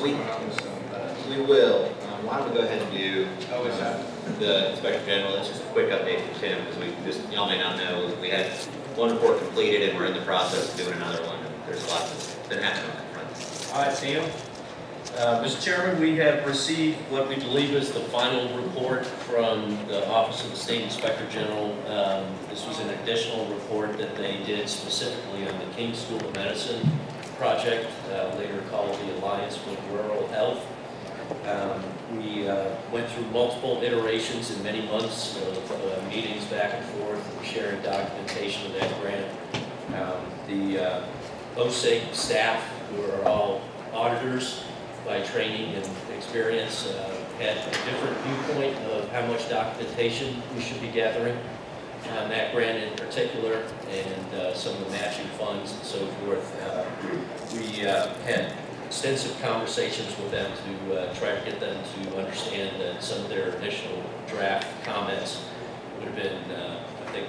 We will. Why don't we go ahead and do the Inspector General? That's just a quick update from Tim, because we just, y'all may not know, we had one report completed and we're in the process of doing another one. And there's a lot that's been happening on that front. All right, Tim. Mr. Chairman, we have received what we believe is the final report from the Office of the State Inspector General. This was an additional report that they did specifically on the King School of Medicine project, later called the Alliance for Rural Health. We went through multiple iterations and many months of meetings back and forth, sharing documentation of that grant. The OSIG staff, who are all auditors by training and experience, had a different viewpoint of how much documentation we should be gathering on that grant in particular, and some of the matching funds and so forth. We had extensive conversations with them to try to get them to understand that some of their initial draft comments would have been, I think,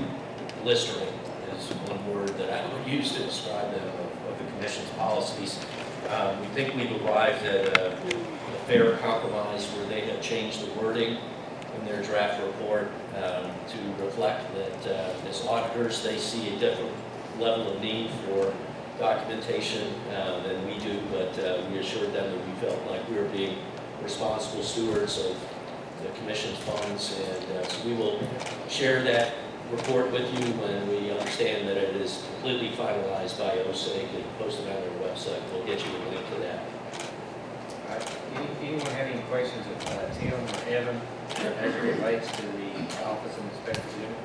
blistering is one word that I would use to describe them of the Commission's policies. We think we've arrived at a fair compromise where they have changed the wording in their draft report to reflect that as auditors they see a different level of need for documentation than we do, but we assured them that we felt like we were being responsible stewards of the Commission's funds, and so we will share that report with you when we understand that it is completely finalized by OSIG and posted on their website. We'll get you a link to that. All right. Anyone have any questions of Tim or Evan as it relates to the Office of Inspector General?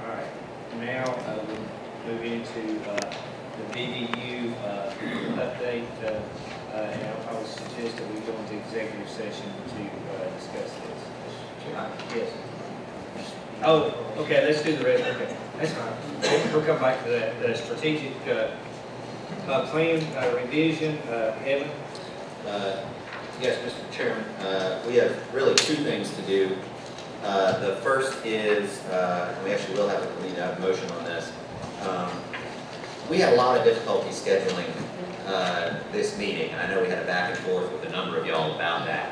All right. Now we'll move into the BDU update, and I would suggest that we go into executive session to discuss this. Yes. Oh, okay, let's do the rest. Okay, that's fine. We'll come back to that. The strategic plan revision, Evan? Yes, Mr. Chairman, we have really two things to do. The first is, we actually will have to lead out a motion on this. We had a lot of difficulty scheduling this meeting. I know we had a back and forth with a number of y'all about that.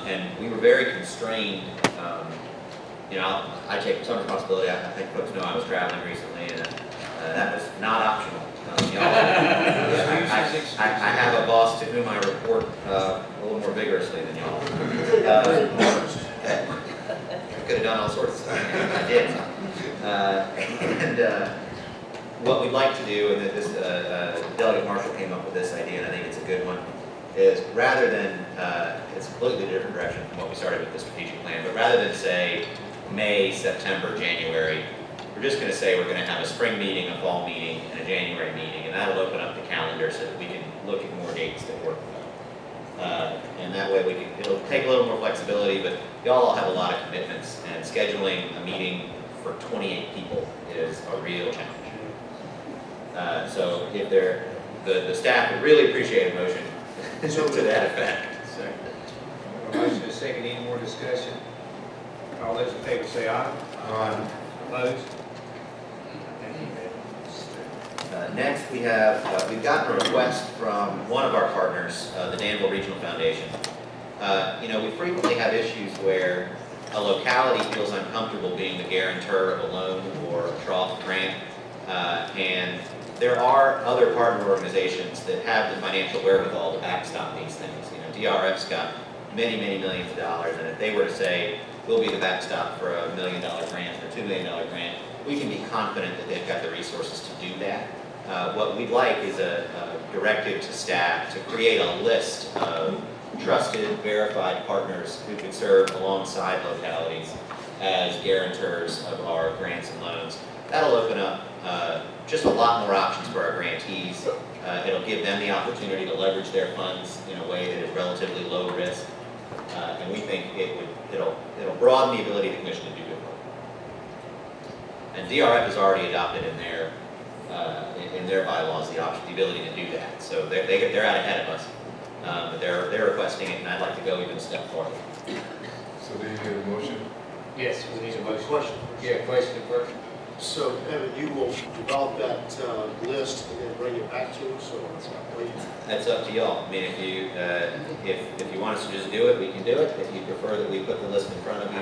And we were very constrained. You know, I take some responsibility. I think folks know I was traveling recently, and that was not optional. I have a boss to whom I report a little more vigorously than y'all. I could have done all sorts of stuff. I did. And what we'd like to do, and this Delegate Marshall came up with this idea, and I think it's a good one, is rather than, it's a completely different direction from what we started with the strategic plan, but rather than say May, September, January, we're just going to say we're going to have a spring meeting, a fall meeting, and a January meeting, and that'll open up the calendar so that we can look at more dates that work well. And that way it'll take a little more flexibility, but y'all all have a lot of commitments, and scheduling a meeting for 28 people is a real challenge. So if the staff would really appreciate a motion to that effect. So, motion is second. Any more discussion? All those in favor say aye. Aye. Opposed? Next, we've gotten a request from one of our partners, the Danville Regional Foundation. You know, we frequently have issues where a locality feels uncomfortable being the guarantor of a loan or a trough grant, and there are other partner organizations that have the financial wherewithal to backstop these things. You know, DRF's got many, many millions of dollars, and if they were to say, we'll be the backstop for $1 million grant or $2 million grant, we can be confident that they've got the resources to do that. What we'd like is a directive to staff to create a list of trusted, verified partners who could serve alongside localities as guarantors of our grants and loans. That'll open up just a lot more options for our grantees. It'll give them the opportunity to leverage their funds in a way that is relatively low risk. And we think it'll broaden the ability of the Commission to do good work. And DRF has already adopted in their bylaws the ability to do that. So they're out ahead of us, but they're requesting it, and I'd like to go even a step farther. So do you need a motion? Yes, we need a motion. Question. Yeah, question first. So, Evan, you will develop that list and then bring it back to us, or what do you? That's up to y'all. I mean, if you want us to just do it, we can do it. If you prefer that we put the list in front of you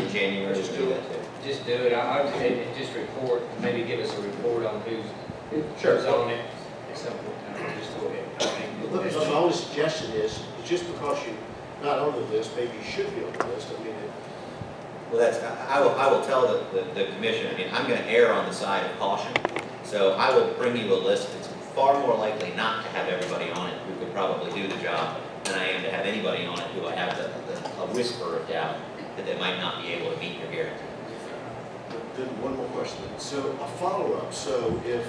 in January, we can do that too. Just do it, I would say, just report, maybe give us a report on who's Sure. on it at some point in time, just go ahead. I think My only suggestion is, just because you're not on the list, maybe you should be on the list. I mean, Well, I will tell the commission, I mean, I'm gonna err on the side of caution. So I will bring you a list that's far more likely not to have everybody on it who could probably do the job than I am to have anybody on it who I have a whisper of doubt that they might not be able to meet your guarantee. then one more question. So a follow-up, so if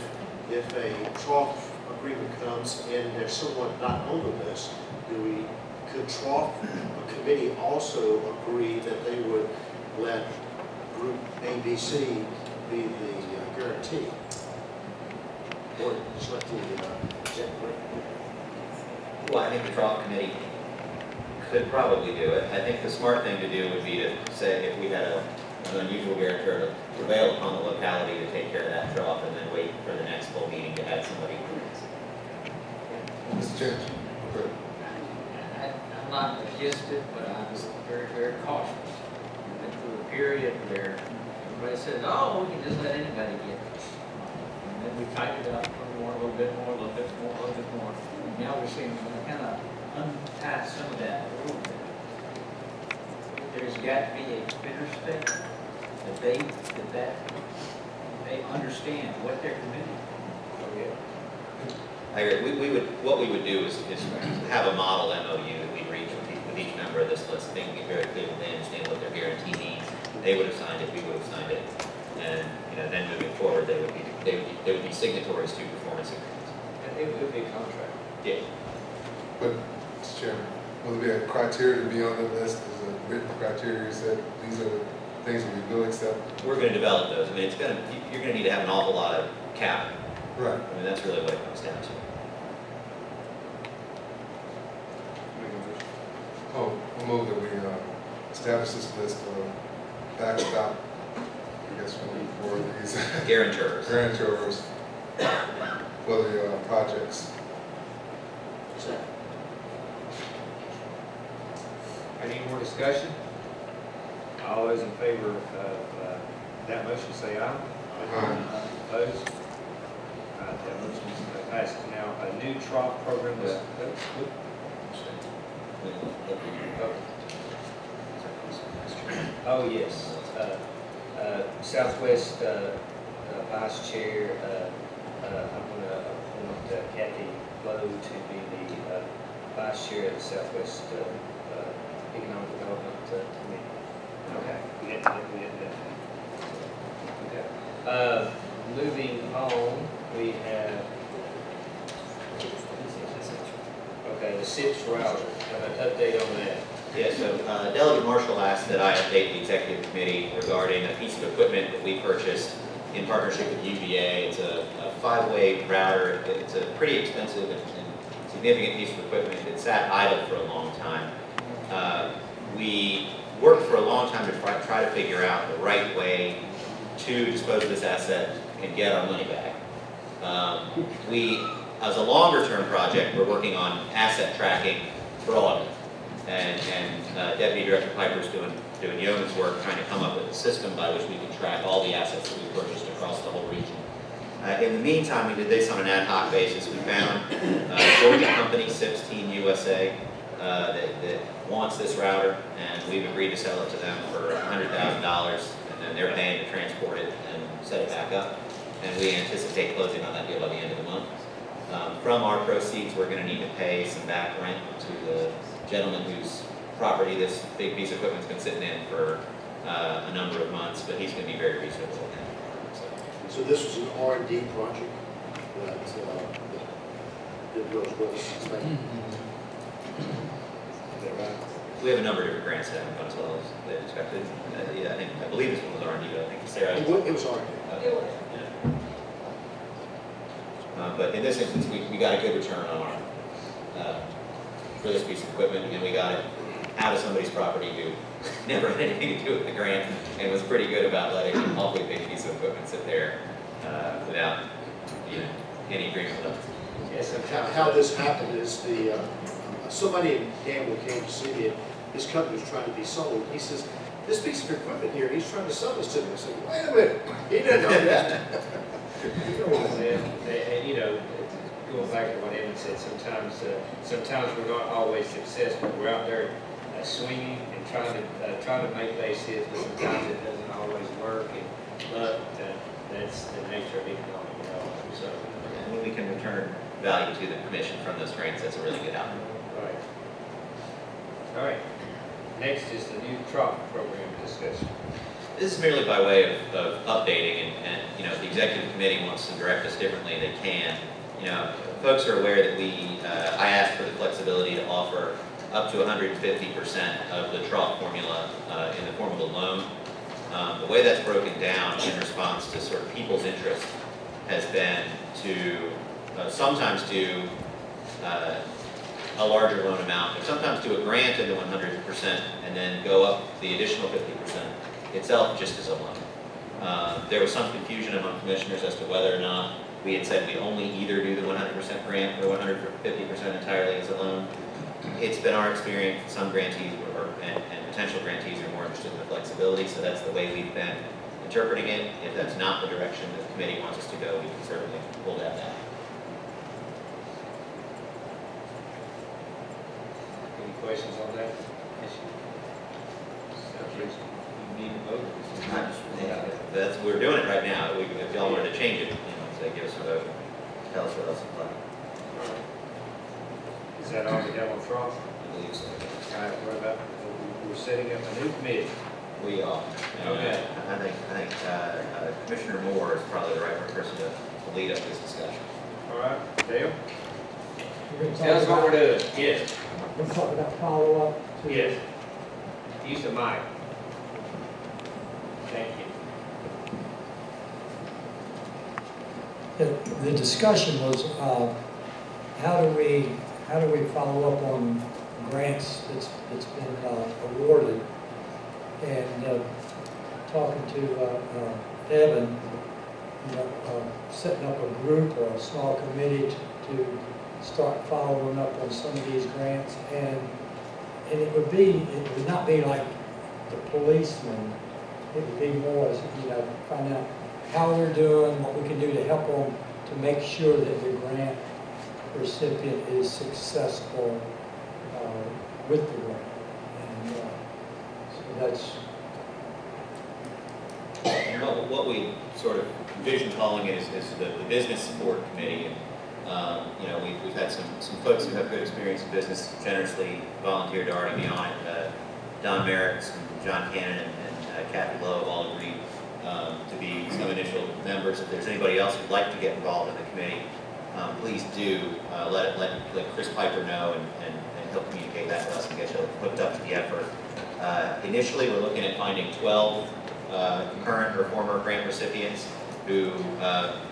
a trough agreement comes and there's someone not on the list, could trough committee also agree that they would let group ABC be the guarantee? Or just let the, Well, I think the trial committee could probably do it. I think the smart thing to do would be to say if we had an unusual guarantor to prevail upon the locality to take care of that trough and then wait for the next full meeting to have somebody. Mr. Chair. Okay. I'm not against it, but I was very, very cautious. We've been through a period where everybody says, oh, we can just let anybody get it. And then we tightened it up a little bit more, a little bit more, a little bit more. And now we're seeing kind of untie some of that a little bit. There's got to be a clear statement that they understand what they're committing. I agree. What we would do is have a model MOU that we reach with each member of this list. I think it'd be very clear that they understand what their guarantee means. They would have signed it, we would have signed it. And, then moving forward, they would be signatories to performance agreements. And it would be a contract. Yeah. But, Mr. Chairman, will there be a criteria to be on the list? Is a written criteria said these are the things that we will accept? We're going to develop those. I mean, you're going to need to have an awful lot of cap. Right. I mean, that's really what it comes down to. Oh, we'll move that we establish this list of backstop, I guess, for these Guarantors. guarantors for the projects. Any more discussion? All those in favor of that motion, say aye. Opposed? That motion passes. Now, a new trough program was, oh, yes. Southwest Vice Chair, I'm going to appoint Kathy Lowe to be the Vice Chair of the Southwest Economic Development Committee. Okay. We did that. Okay. Moving on, we have, okay, the SIPS router. Have an update on that. Yeah, so Delegate Marshall asked that I update the executive committee regarding a piece of equipment that we purchased in partnership with UVA. It's a 5-way router. It's a pretty expensive and significant piece of equipment. It sat idle for a long time. We worked for a long time to try to figure out the right way to dispose of this asset and get our money back. As a longer-term project, we're working on asset tracking for all of it. And Deputy Director Piper's doing yeoman's work trying to come up with a system by which we can track all the assets that we purchased across the whole region. In the meantime, we did this on an ad hoc basis. We found a Georgia company, SIPS Team USA, that wants this router, and we've agreed to sell it to them for $100,000, and then they're paying to transport it and set it back up. And we anticipate closing on that deal by the end of the month. From our proceeds, we're going to need to pay some back rent to the gentleman whose property this big piece of equipment's been sitting in for a number of months, but he's going to be very reasonable with that. So this was an R&D project that goes with us. Is that right? We have a number of different grants that haven't gone as well as they expected. Yeah, I believe this one was R&D, but I think Sarah. It was R&D. Yeah. But in this instance, we got a good return on our for this piece of equipment, and we got it out of somebody's property who never had anything to do with the grant and was pretty good about letting an awfully big piece of equipment sit there without, any agreement with us. Yes, sometimes. How this happened is somebody in Danville came to see me, and his company was trying to be sold. He says, this piece of equipment here, he's trying to sell this to me. I said, wait a minute, he didn't know that. And, going back to what Evan said, sometimes we're not always successful. We're out there swinging and trying to make base hits, but sometimes it doesn't always work. But that's the nature of economic development. So, And when we can return value to the commission from those grants, that's a really good outcome. right. All right. Next is the new truck program discussion. This is merely by way of updating, and if the executive committee wants to direct us differently, they can. Folks are aware that I asked for the flexibility to offer up to 150% of the trough formula in the form of a loan. The way that's broken down in response to sort of people's interest has been to sometimes do a larger loan amount, but sometimes do a grant in the 100% and then go up the additional 50% itself just as a loan. There was some confusion among commissioners as to whether or not we had said we only either do the 100% grant or 150% entirely as a loan. It's been our experience that some grantees and potential grantees are more interested in the flexibility, so that's the way we've been interpreting it. If that's not the direction the committee wants us to go, we can certainly hold out that. Any questions on that? You need a vote. We're doing it right now. If y'all wanted to change it, say give us a vote, tell us what else is left. Is that all we have on trough? I believe so. All right, what about, we're setting up a new committee. We are. And, Okay. I think Commissioner Moore is probably the right person to lead up this discussion. All right, Dale? We're gonna Tell us talk what we're about, doing. Yes, we're gonna talk about follow-up. to- yes. Use the mic. Thank you. The discussion was, how do we follow up on grants that's been awarded? And talking to Evan, setting up a group or a small committee to start following up on some of these grants. And it would not be like the policeman. It would be more, find out how we're doing, what we can do to help them to make sure that the grant recipient is successful with the grant. And so that's, And what we sort of envision calling it is the business support committee. And, we've had some folks who have good experience in business generously volunteered to already be on it. Don Merritt, John Cannon, and Kathy Lowe have all agreed to be some initial members. If there's anybody else who'd like to get involved in the committee, please do let Chris Piper know, and he'll communicate that to us and get you hooked up to the effort. Initially, we're looking at finding 12 current or former grant recipients who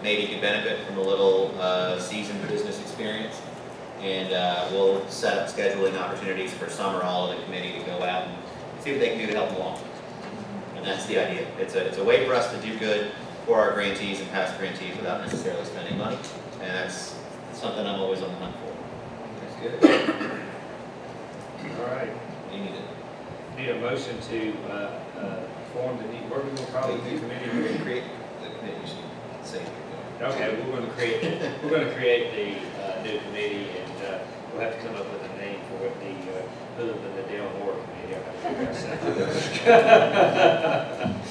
maybe could benefit from a little seasoned business experience. And we'll set up scheduling opportunities for some or all of the committee to go out and see what they can do to help them along. And that's the idea. It's a way for us to do good for our grantees and past grantees without necessarily spending money. And that's something I'm always on the hunt for. That's good. All right. You need it. Need a motion to form the new, what are we going to call the new committee? We're going to create the committee, you should say. Okay, we're going to create the new committee, and we'll have to come up with a name for it, other than the Dale Moore committee. I'll have to figure out something.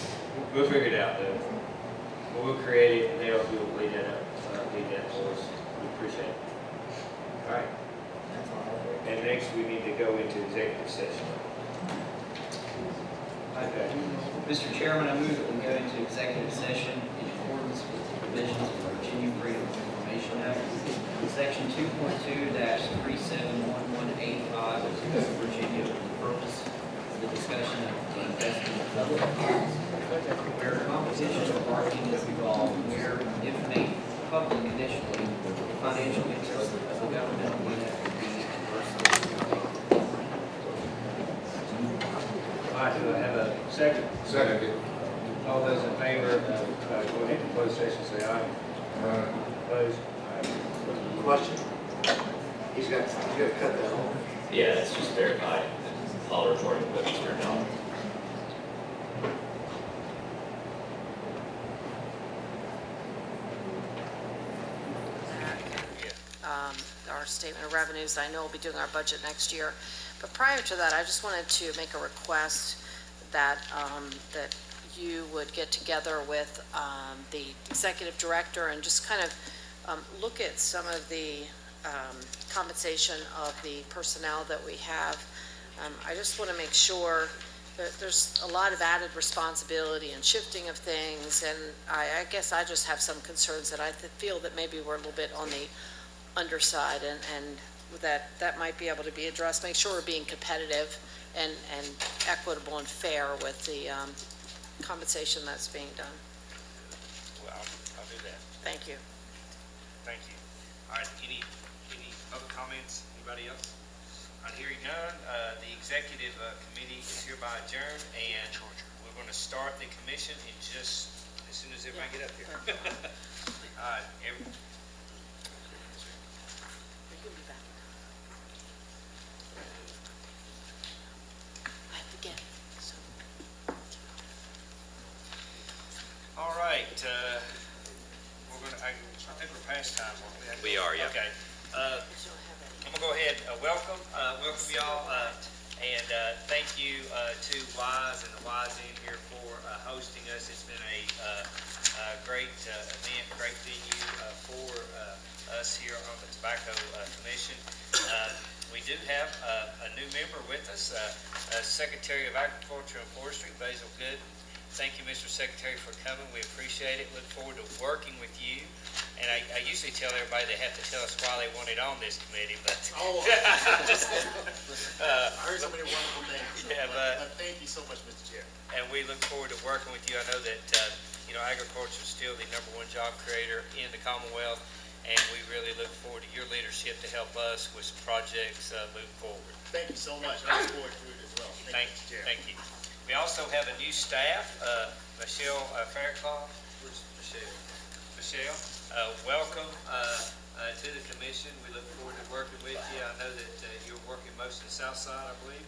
We'll figure it out, though. We'll create it, and Dale will lead that for us. We appreciate it. All right. And next, we need to go into executive session. Okay. Mr. Chairman, I move that we go into executive session in accordance with the provisions of the Virginia Freedom of Information Act, Section 2.2-371185 of the Code of Virginia, for the purpose of the discussion of the investment of public funds, where competition or bargaining is involved, where, if made public initially, the financial interest of the government would be adversely affected. Do I have a second? Second. All those in favor of, go ahead and close session, say aye. Opposed? Question? He's got to cut that off. Yeah, it's just verified. All recording equipment's turned on. Our statement of revenues. I know we'll be doing our budget next year. But prior to that, I just wanted to make a request that, that you would get together with the executive director and just kind of look at some of the compensation of the personnel that we have. I just want to make sure that there's a lot of added responsibility and shifting of things, and I guess I just have some concerns that I feel that maybe we're a little bit on the underside, and that might be able to be addressed. Make sure we're being competitive and equitable and fair with the compensation that's being done. Well, I'll do that. Thank you. Thank you. All right, any other comments? Anybody else? I'm hearing none. The executive committee is hereby adjourned, and we're going to start the commission in just as soon as everybody get up here. All right, You'll be back. I have to get it, so. all right. We're going to. I think we're past time. We are, yeah. Okay. I just don't have any. I'm gonna go ahead. Welcome y'all, and thank you to Wise and the Wise Inn here for hosting us. It's been a great event, great venue for us here on the Tobacco Commission. We do have a new member with us, Secretary of Agriculture and Forestry, Basil Good. Thank you, Mr. Secretary, for coming. We appreciate it. Look forward to working with you. And I usually tell everybody they have to tell us why they wanted on this committee, but I heard so many wonderful things. Yeah, but thank you so much, Mr. Chair. and we look forward to working with you. I know that agriculture is still the #1 job creator in the Commonwealth, and we really look forward to your leadership to help us with some projects moving forward. Thank you so much. I look forward to it as well. Thank you, Mr. Chair. Thank you. We also have a new staff, Michelle Fairclough. Where's Michelle? Michelle, welcome to the commission. We look forward to working with you. I know that you're working most in the South Side, I believe.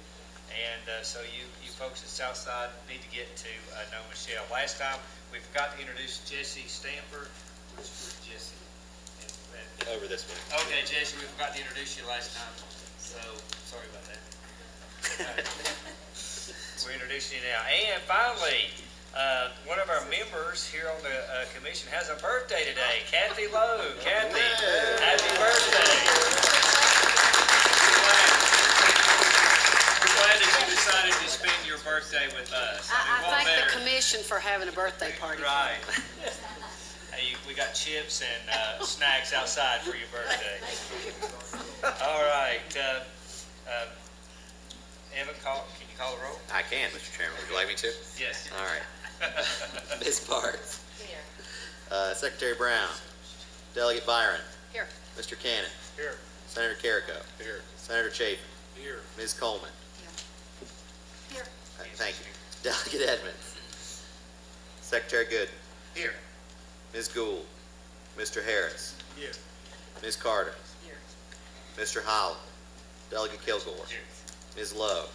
And so you folks in South Side need to get to know Michelle. Last time, we forgot to introduce Jesse Stamper. Where's Jesse? Over this way. Okay, Jesse, we forgot to introduce you last time, so sorry about that. We're introducing you now. And finally, one of our members here on the commission has a birthday today, Kathy Lowe. Kathy, happy birthday. We're glad that you decided to spend your birthday with us. I thank the commission for having a birthday party. Right. Hey, we got chips and snacks outside for your birthday. All right. Evan, can you call the roll? I can, Mr. Chairman. Would you like me to? Yes. All right. Ms. Parks. Here. Secretary Brown. Delegate Byron. Here. Mr. Cannon. Here. Senator Carrico. Here. Senator Chafin. Here. Ms. Coleman. Here. Thank you. Delegate Edmonds. Secretary Good. Here. Ms. Gould. Mr. Harris. Here. Ms. Carter. Here. Mr. Howell. Delegate Kilgore. Here. Ms. Lowe.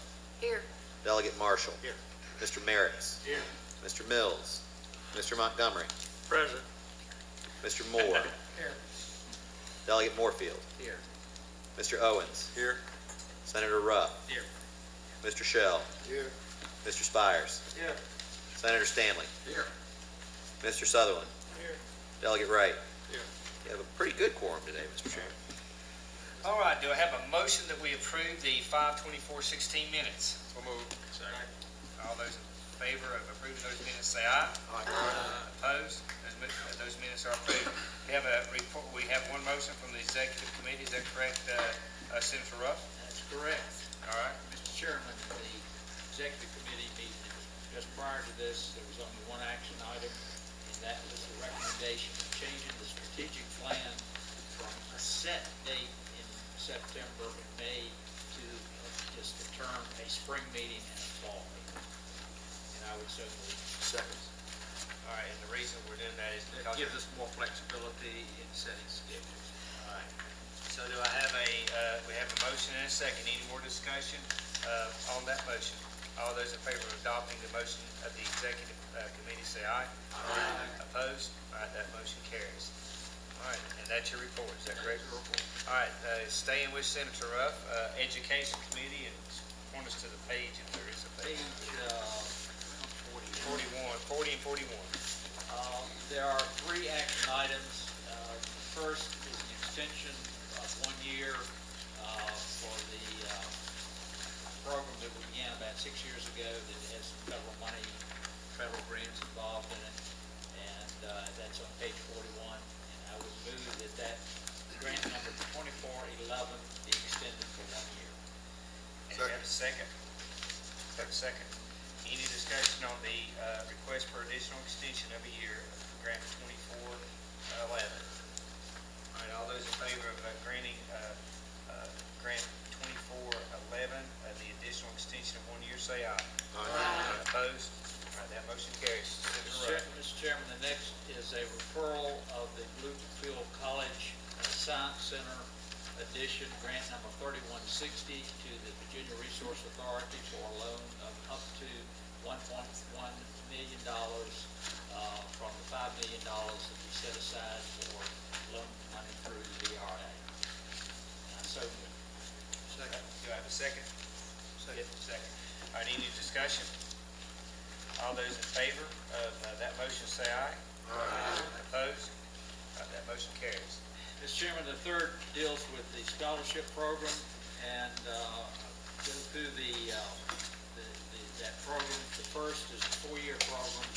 Here. Delegate Marshall. Here. Mr. Meredith. Here. Mr. Mills. Mr. Montgomery. Present. Mr. Moore. Here. Delegate Moorfield. Here. Mr. Owens. Here. Senator Ruff. Here. Mr. Shell. Here. Mr. Spires. Here. Senator Stanley. Here. Mr. Sutherland. Here. Delegate Wright. Here. You have a pretty good quorum today, Mr. Chairman. All right, do I have a motion that we approve the 5/24/16 minutes? So moved. All those in favor of approving those minutes, say aye. Opposed? Those minutes are approved. We have a report, we have one motion from the executive committee, is that correct, Senator Ruff? That's correct. All right. Mr. Chairman, the executive committee meeting just prior to this, there was only one action item, and that was the recommendation of changing the strategic plan from a set date in September and May to just the term, a spring meeting and a fall meeting. and I would so move. Second. All right, and the reason we're doing that is It because. gives us more flexibility in setting schedules. All right. So do I have we have a motion and a second. Any more discussion on that motion? All those in favor of adopting the motion of the executive committee, say aye. Aye. Opposed? All right, that motion carries. All right, and that's your report, is that correct? All right, staying with Senator Ruff, Education Committee, and point us to the page if there is a page. Page 40. 40 and 41. There are 3 action items. The first is an extension of 1 year for the program that we began about 6 years ago that has some federal money, federal grants involved in it, and that's on page 41. And I would move that grant number 2411 be extended for 1 year. And you have a second? Have a second. Any discussion on the request for additional extension of a year for grant 2411? All right, all those in favor of granting grant 2411, the additional extension of 1 year, say aye. Aye. Opposed? All right, that motion carries. Mr. Chairman, the next is a referral of the Bluefield College Science Center addition, grant number 3160, to the Virginia Resource Authority for a loan of up to $1.1 million from the $5 million that we set aside for loan money through the VRA. So moved. Second. Do I have a second? Second. Second. All right, any discussion? All those in favor of that motion, say aye. Aye. Opposed? All right, that motion carries. Mr. Chairman, the third deals with the scholarship program, and go through that program. The first is a 4-year program,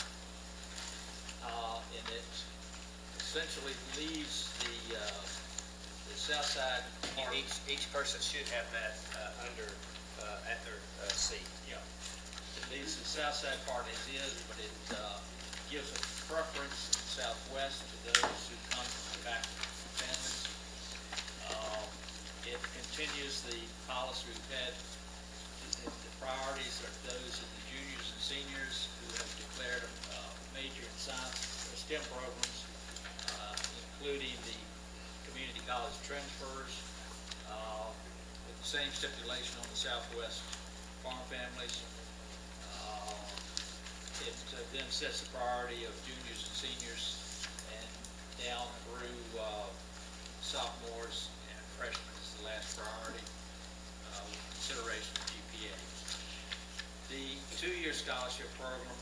and it essentially leaves the south side. Each person should have that at their seat. Yeah, it leaves the south side part as is, but it gives a preference in the southwest to those who come back families. It continues the policy we've had. The priorities are those of the juniors and seniors who have declared a major in science or STEM programs, including the community college transfers, with the same stipulation on the southwest farm families. It then sets the priority of juniors and seniors and down through sophomores and freshmen is the last priority, with consideration of GPA. The 2-year scholarship program,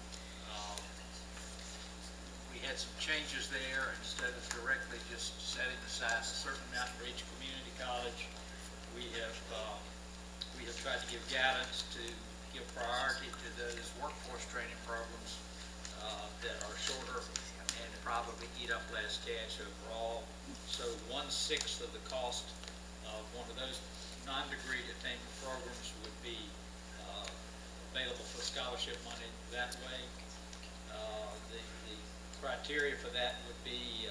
we had some changes there. Instead of directly just setting aside a certain amount for each community college, we have tried to give guidance to give priority to those workforce training programs that are shorter and probably eat up less cash overall. So 1/6 of the cost of one of those non-degree attainment programs would be available for scholarship money that way. The criteria for that would be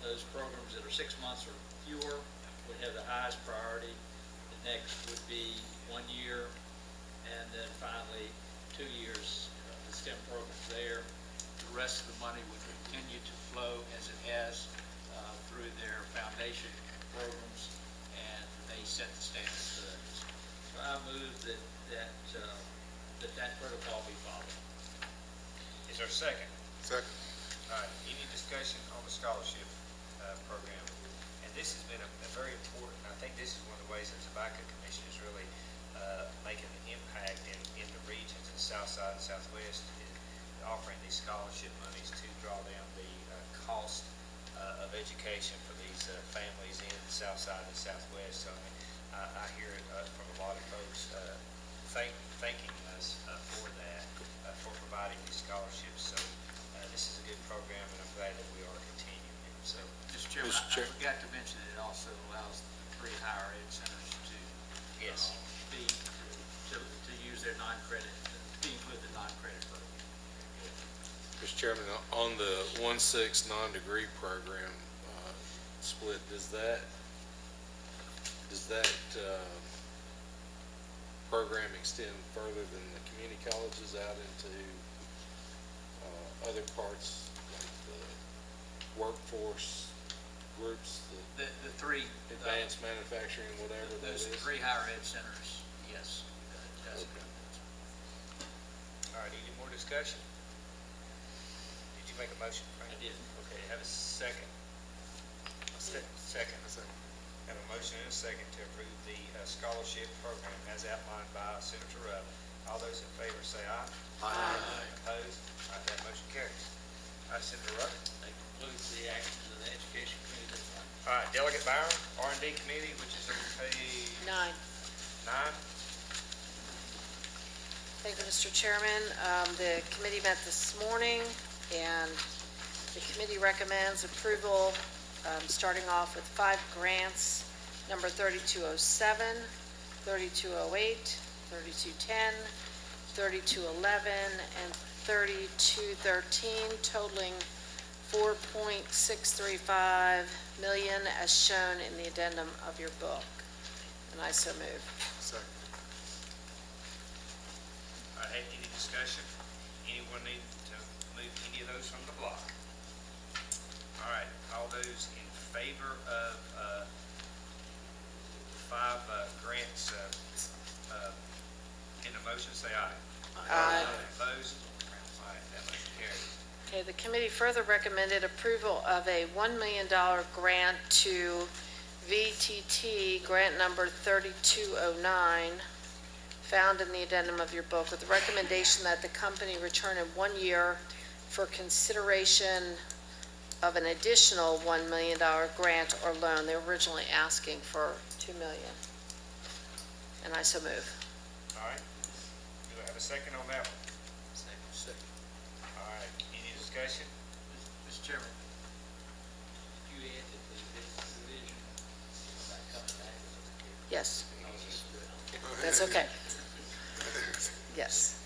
those programs that are 6 months or fewer would have the highest priority. The next would be 1 year, and then finally 2 years, the STEM programs there. The rest of the money would continue to flow as it has through their foundation programs, and they set the standards for those. So I move that protocol be followed. Is there a second? Second. All right, any discussion on the scholarship program? And this has been a very important, I think this is one of the ways the Tobacco Commission is really making an impact in the regions, in the south side and southwest, in offering these scholarship monies to draw down the cost of education for these families in the south side and southwest. So I mean, I hear it from a lot of folks thanking us for that, for providing these scholarships. So this is a good program, and I'm glad that we are continuing it. So, Mr. Chairman, I forgot to mention that it also allows the 3 higher ed centers to yes. to use their non-credit, to include the non-credit program. Mr. Chairman, on the 1/6 non-degree program split, does that program extend further than the community colleges out into other parts, like the workforce groups, the The three, advanced manufacturing, whatever that those is? three higher ed centers, yes. it does. Okay. All right, any more discussion? Did you make a motion, Frank? I did. Okay, have a second. Second. Have a motion and a second to approve the scholarship program as outlined by Senator Rudd. All those in favor say aye. Aye. Opposed? All right, that motion carries. All right, Senator Rudd. That concludes the actions of the education committee this month. All right, Delegate Byron, R&D Committee, which is on page 9. 9. Thank you, Mr. Chairman. The committee met this morning, and the committee recommends approval, starting off with 5 grants, number 3207, 3208, 3210, 3211, and 3213, totaling $4.635 million as shown in the addendum of your book. And I so move. Second. All right, any discussion? Anyone need to move any of those from the block? All right, all those in favor of 5 grants in the motion, say aye. Aye. Opposed? All right, that motion carries. Okay, the committee further recommended approval of a $1 million grant to VTT, grant number 3209, found in the addendum of your book, with the recommendation that the company return in 1 year for consideration of an additional $1 million grant or loan. They were originally asking for $2 million. And I so move. All right, do I have a second on that one? Second. All right, any discussion? Mr. Chairman, did you add that this provision is not coming back? Yes. That's okay. Yes.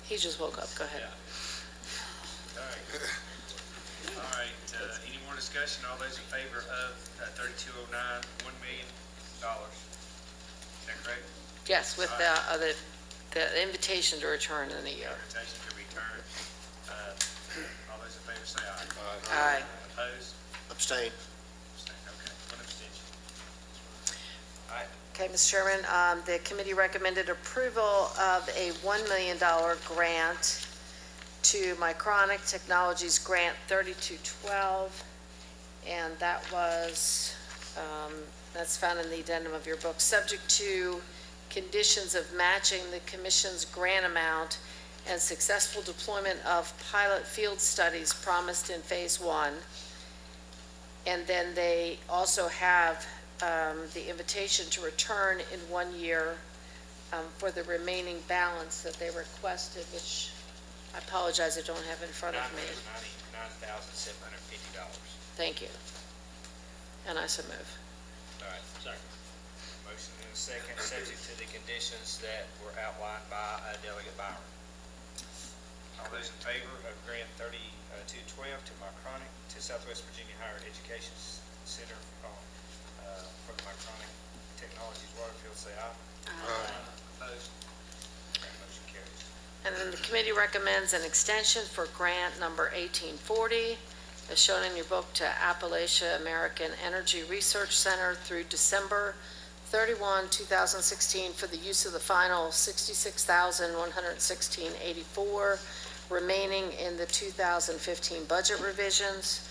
He just woke up. Go ahead. All right, any more discussion? All those in favor of 3209, $1 million? Is that correct? Yes, with the invitation to return in a year. Invitation to return. All those in favor say aye. Aye. Opposed? Abstain. Abstain. Okay, one abstention. All right, Okay, Mr. Chairman, the committee recommended approval of a $1 million grant to Micronic Technologies Grant 3212, and that was, that's found in the addendum of your book, subject to conditions of matching the commission's grant amount and successful deployment of pilot field studies promised in phase 1. And then they also have the invitation to return in 1 year for the remaining balance that they requested, which I apologize, I don't have in front of me. $99,750. Thank you. And I so move. All right, second. Motion and a second, subject to the conditions that were outlined by Delegate Byron. All those in favor of grant 3212 to Micronic, to Southwest Virginia Higher Education Center for the Micronic Technologies Waterfield, say aye. Opposed? That motion carries. And then the committee recommends an extension for grant number 1840, as shown in your book, to Appalachia American Energy Research Center through December 31, 2016, for the use of the final $66,116.84 remaining in the 2015 budget revisions.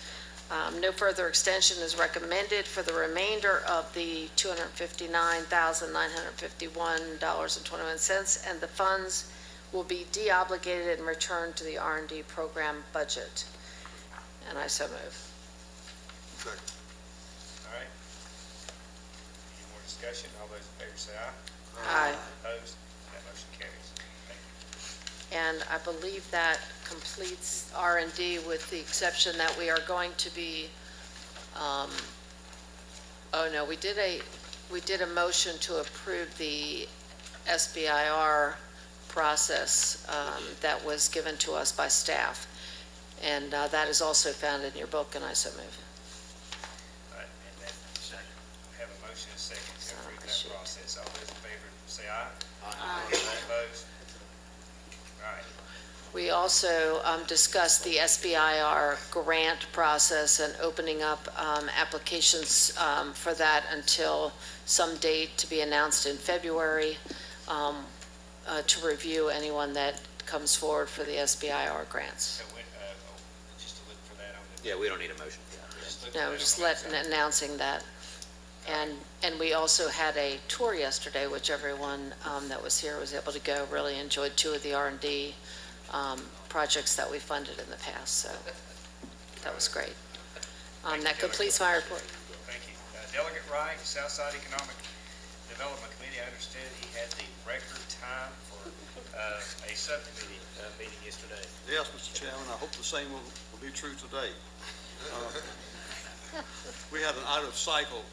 No further extension is recommended for the remainder of the $259,951.21, and the funds will be deobligated and returned to the R&D program budget. And I so move. Second. All right. Any more discussion? All those in favor say aye. Aye. Opposed? That motion carries. Thank you. And I believe that completes R&D, with the exception that we are going to be, we did a motion to approve the SBIR process that was given to us by staff. And that is also found in your book, and I so move. All right, and then second. We have a motion motion and a second to So approve I that should- process. All those in favor say aye. Aye. Opposed? All right. We also discussed the SBIR grant process and opening up applications for that until some date to be announced in February to review anyone that comes forward for the SBIR grants. So when, just to look for that on the. Yeah, we don't need a motion for that. Just look for No, that just on the announcing that. And we also had a tour yesterday, which everyone that was here was able to go. Really enjoyed two of the R&D projects that we funded in the past, so that was great. That completes my report. Thank you. Delegate Wright, Southside Economic Development Committee, I understood he had the record time for a subcommittee meeting yesterday. Yes, Mr. Chairman, I hope the same will be true today. We had an out-of-cycle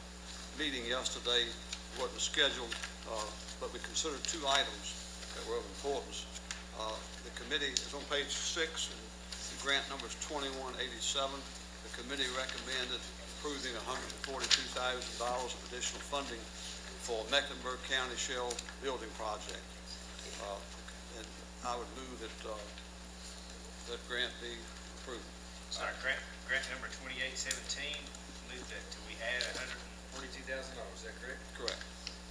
meeting yesterday, wasn't scheduled, but we considered two items that were of importance. The committee is on page 6, and the grant number is 2187. The committee recommended approving $142,000 of additional funding for Mecklenburg County Shell Building Project. And I would move that that grant be approved. Sorry, grant number 2817, move that we add $142,000, is that correct? Correct.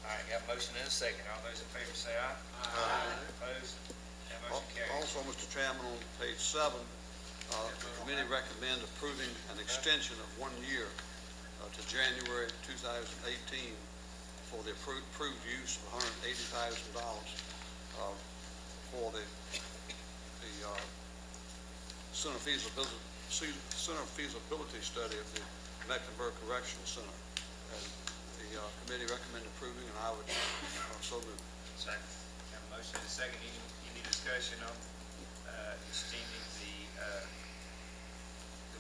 All right, got a motion and a second. All those in favor say aye. Aye. Opposed? That motion carries. Also, Mr. Chairman, on page 7, the committee recommend approving an extension of 1 year to January 2018 for the approved use of $180,000 for the center feasibility study of the Mecklenburg Correctional Center. And the committee recommend approving, and I would so move. Second. Have a motion and a second. Any discussion on extending the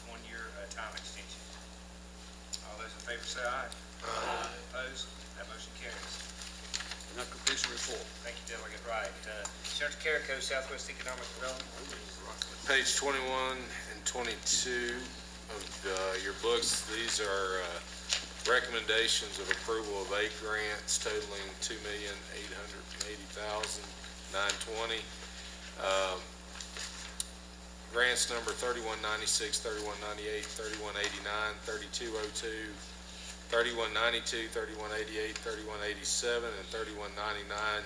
1 year time extension? All those in favor say aye. Aye. Opposed? That motion carries. And that completes the report. Thank you, Delegate Wright. Senator Carrico, Southwest Economic Development. Page 21 and 22 of your books, these are recommendations of approval of 8 grants totaling $2,880,920. Grants number 3196, 3198, 3189, 3202, 3192, 3188, 3187, and 3199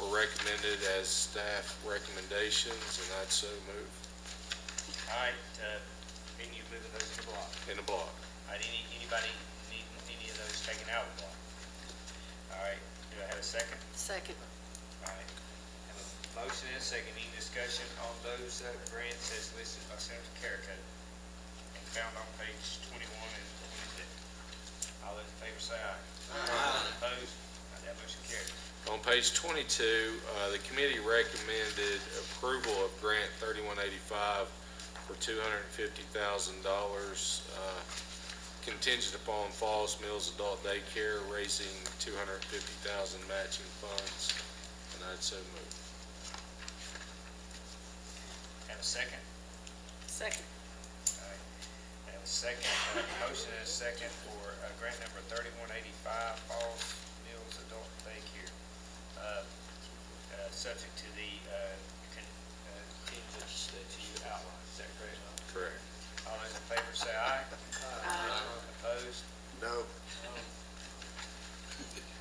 were recommended as staff recommendations, and I'd so move. All right, and you moving those in the block? In the block. All right, anybody need any of those taken out of the block? All right, do I have a second? Second. All right, have a motion and a second. Any discussion on those grants as listed by Senator Carrico and found on page 21 and 22? All those in favor say aye. Aye. Opposed? That motion carries. On page 22, the committee recommended approval of grant 3185 for $250,000 contingent upon Falls Mills Adult Daycare raising $250,000 matching funds, and I'd so move. Have a second? Second. All right, have a second, motion and a second for grant number 3185, Falls Mills Adult Daycare, subject to the contingents that you outlined. Is that correct? Correct. All those in favor say aye. Aye. Opposed? No.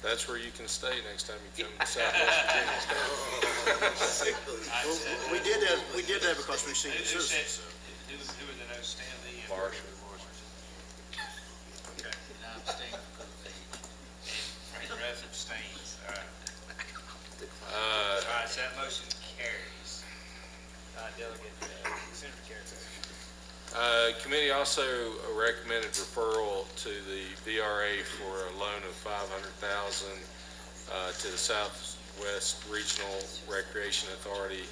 That's where you can stay next time you come to Southwest Virginia. Well, we did that because we seen the Who said, citizens. who are the no's, Stanley and? Marshall. Okay. And I'm staying because of age. Frank Russ abstains. All right. Uh, All right, so that motion carries. Delegate, Senator Carrico. Committee also recommended referral to the VRA for a loan of $500,000 to the Southwest Regional Recreation Authority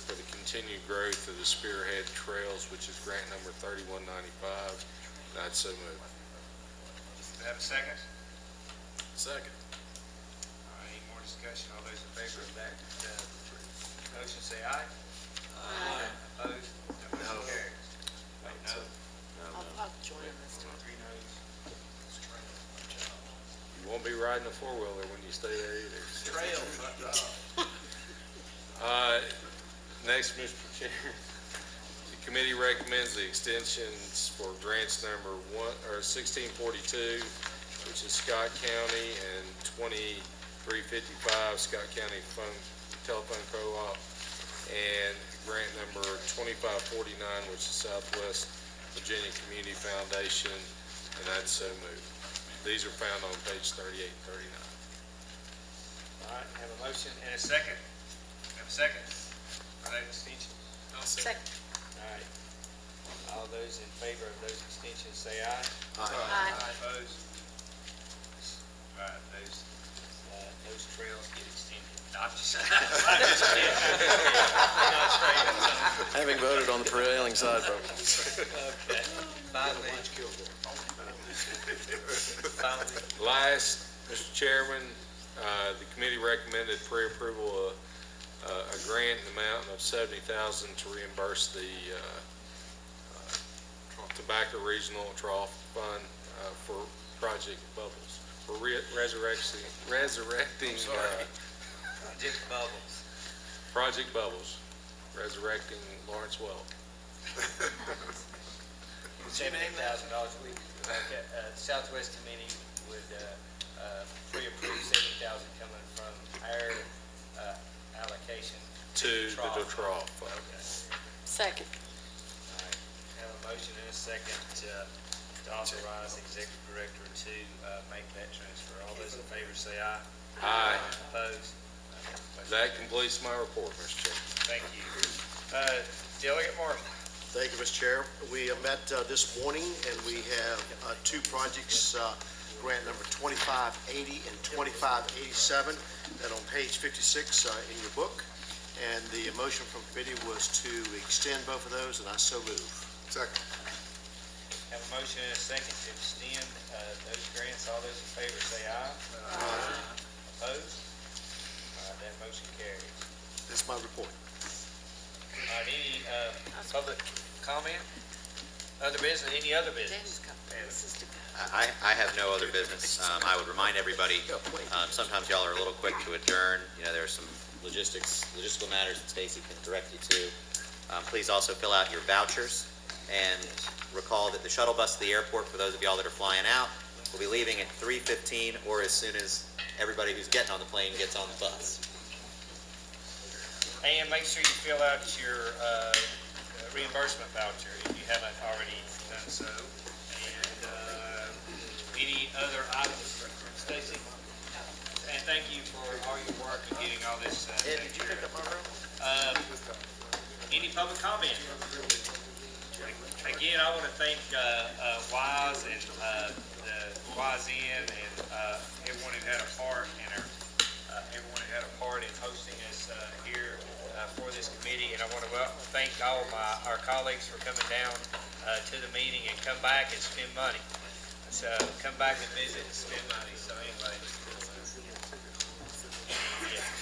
for the continued growth of the Spearhead Trails, which is grant number 3195. And I'd so move. Do I have a second? Second. All right, any more discussion? All those in favor of that motion say aye. Aye. Opposed? That motion carries. Wait, no? I'll join in this time. 3 no's. You won't be four-wheeler when you stay there either. Trail. Next, Mr. Chairman, the committee recommends the extensions for grants number 1642, which is Scott County, and 2355, Scott County Telephone Co-op, and grant number 2549, which is Southwest Virginia Community Foundation, and I'd so move. These are found on page 38 and 39. All right, have a motion and a second. Have a second for that extension. Second. All right. All those in favor of those extensions, say aye. Aye. Opposed? All right, those trails get extended. No, I'm just Having voted on the prevailing side, vote. Okay. Finally. Last, Mr. Chairman, the committee recommended pre-approval of a grant in the amount of $70,000 to reimburse the Tobacco Regional Trough Fund for Project Bubbles, for resurrecting Project Bubbles, resurrecting Lawrence Welk. $78,000. We, Southwest Committee would pre-approve $70,000 coming from our allocation To the trough. Okay. Second. All right. Have a motion and a second to authorize the executive director to make that transfer. All those in favor say aye. Aye. Opposed? That completes my report, Mr. Chairman. Thank you. Delegate Marshall. Thank you, Mr. Chair. We met this morning, and we have two projects, grant number 2580 and 2587, that on page 56 in your book. And the motion from committee was to extend both of those, and I so move. Second. Have a motion and a second to extend those grants. All those in favor say aye. Opposed? All right, that motion carries. That's my report. All right, any public comment? Other business, any other business? I have no other business. I would remind everybody, sometimes y'all are a little quick to adjourn. You know, there are some logistical matters that Stacy can direct you to. Please also fill out your vouchers, and recall that the shuttle bus to the airport, for those of y'all that are flying out, will be leaving at 3:15 or as soon as everybody who's getting on the plane gets on the bus. And make sure you fill out your reimbursement voucher if you haven't already done so. And any other items, Stacy? And thank you for all your work in getting all this. Ed, did you pick up my room? Any public comment? Again, I want to thank WISE and the WISE Inn and everyone who had a part in hosting us here for this committee. And I want to thank all of our colleagues for coming down to the meeting and come back and spend money. So come back and visit and spend money. So anyway.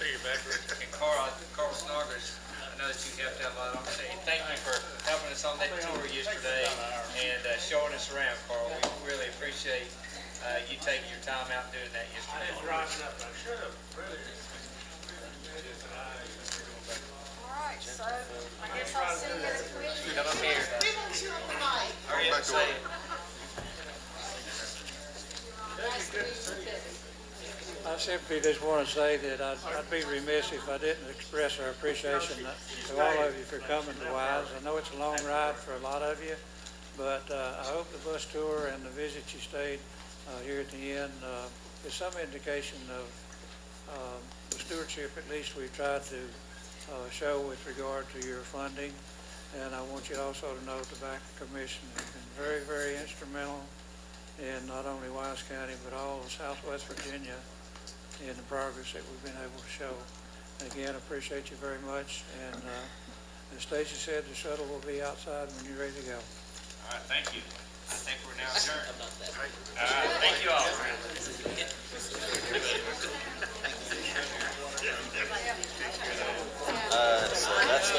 And Carl Snoggers, I know that you helped out a lot on today. Thank you for helping us on that tour yesterday and showing us around, Carl. We really appreciate you taking your time out doing that yesterday. All right, so I guess I'll see you next week. Come up here. Hurry up and say it. Nice to meet you. I simply just want to say that I'd be remiss if I didn't express our appreciation to all of you for coming to WISE. I know it's a long ride for a lot of you, but I hope the bus tour and the visit you stayed here at the end is some indication of the stewardship, at least we've tried to show with regard to your funding. And I want you also to know the Tobacco Commission has been very, very instrumental in not only Wise County, but all of Southwest Virginia in the progress that we've been able to show. And again, appreciate you very much. And as Stacy said, the shuttle will be outside when you're ready to go. All right, thank you. I think we're now adjourned. All right, thank you all. So that's